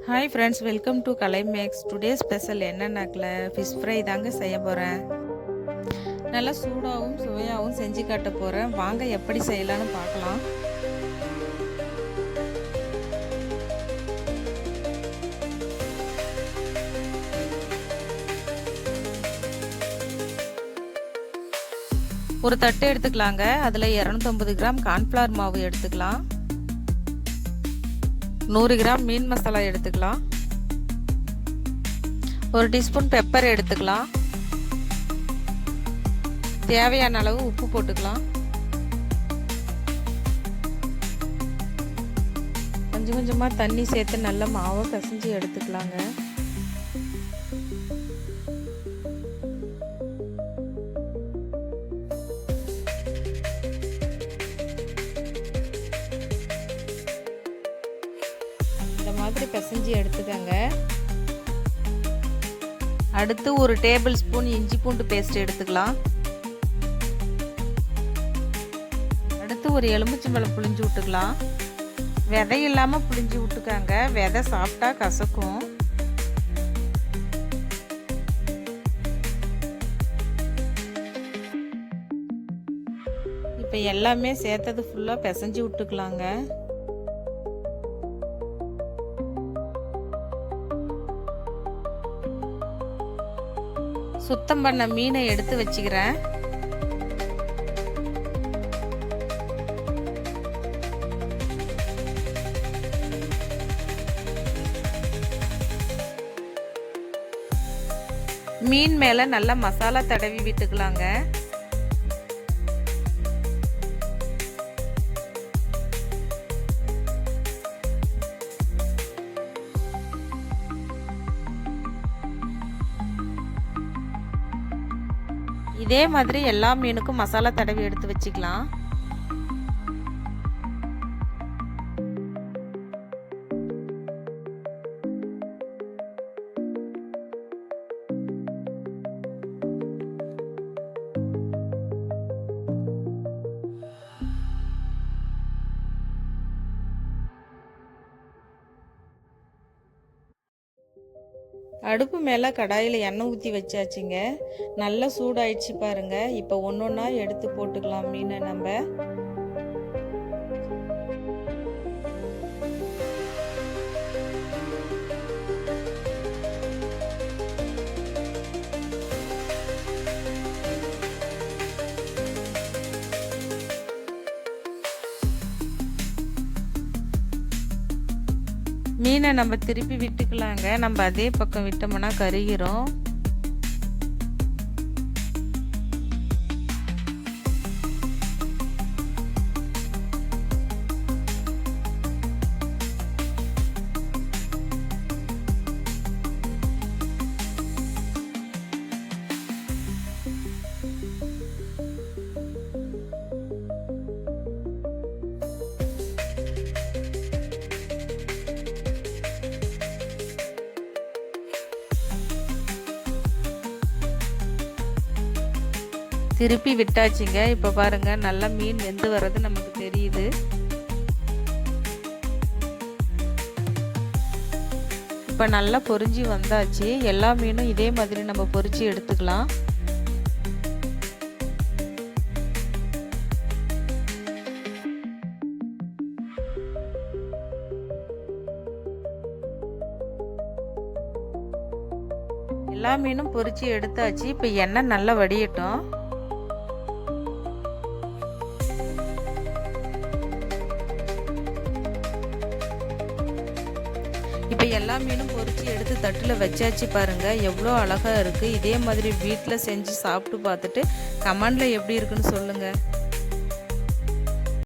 Hi friends, welcome to Kalai Max. Today special என்னன்னாக்கல fish fry தாங்க செய்ய போகிறேன். நல்லா சூடாகவும் சுவையாகவும் செஞ்சு காட்ட போகிறேன். வாங்க எப்படி செய்யலான்னு பார்க்கலாம். ஒரு தட்டு எடுத்துக்கலாங்க. அதில் 250 கிராம் கார்ன்ஃப்ளவர் மாவு எடுத்துக்கலாம். 100 கிராம் மீன் மசாலா எடுத்துக்கலாம். 1 டீஸ்பூன் பெப்பர் எடுத்துக்கலாம். தேவையான அளவு உப்பு போட்டுக்கலாம். கொஞ்சம் கொஞ்சமாக தண்ணி சேர்த்து நல்ல மாவை பிசைஞ்சு எடுத்துக்கலாங்க. மாதிரி பிசைஞ்சு எடுத்துக்கங்க. அடுத்து 1 டேபிள் ஸ்பூன் இஞ்சி பூண்டு பேஸ்ட் எடுத்துக்கலாம். அடுத்து ஒரு எலுமிச்சம்பழம் புளிஞ்சு விட்டுக்கலாம். விதை இல்லாமல் புளிஞ்சு விட்டுக்காங்க. விதை சாப்பிட்டா கசக்கும். இப்போ எல்லாமே சேர்த்தது ஃபுல்லாக பிசைஞ்சு விட்டுக்கலாங்க. சுத்தம் பண்ண மீனை எடுத்து வச்சுக்கிறேன். மீன் மேல நல்லா மசாலா தடவி விட்டுக்கலாங்க. இதே மாதிரி எல்லா மீனுக்கும் மசாலா தடவி எடுத்து வச்சுக்கலாம். அடுப்பு மேலே கடாயில் எண்ணெய் ஊற்றி வச்சாச்சுங்க. நல்லா சூடாயிடுச்சு பாருங்க. இப்போ ஒன்றொன்னா எடுத்து போட்டுக்கலாம் மீனை நம்ம. மீனை நம்ம திருப்பி விட்டுக்கலாங்க. நம்ம அதே பக்கம் விட்டோம்னா கருகிரும். திருப்பி விட்டாச்சுங்க. இப்போ பாருங்க, நல்லா மீன் வெந்து வர்றது நமக்கு தெரியுது. இப்போ நல்லா பொரிஞ்சு வந்தாச்சு. எல்லா மீனும் இதே மாதிரி நம்ம பொரிச்சு எடுத்துக்கலாம். எல்லா மீனும் பொரிச்சு எடுத்தாச்சு. இப்போ எண்ணெய் நல்லா வடியட்டும். இப்போ எல்லா மீனும் பொரிச்சு எடுத்து தட்டில் வச்சாச்சு பாருங்க. எவ்வளோ அழகாக இருக்குது. இதே மாதிரி வீட்டில் செஞ்சு சாப்பிட்டு பார்த்துட்டு கமெண்டில் எப்படி இருக்குன்னு சொல்லுங்கள்.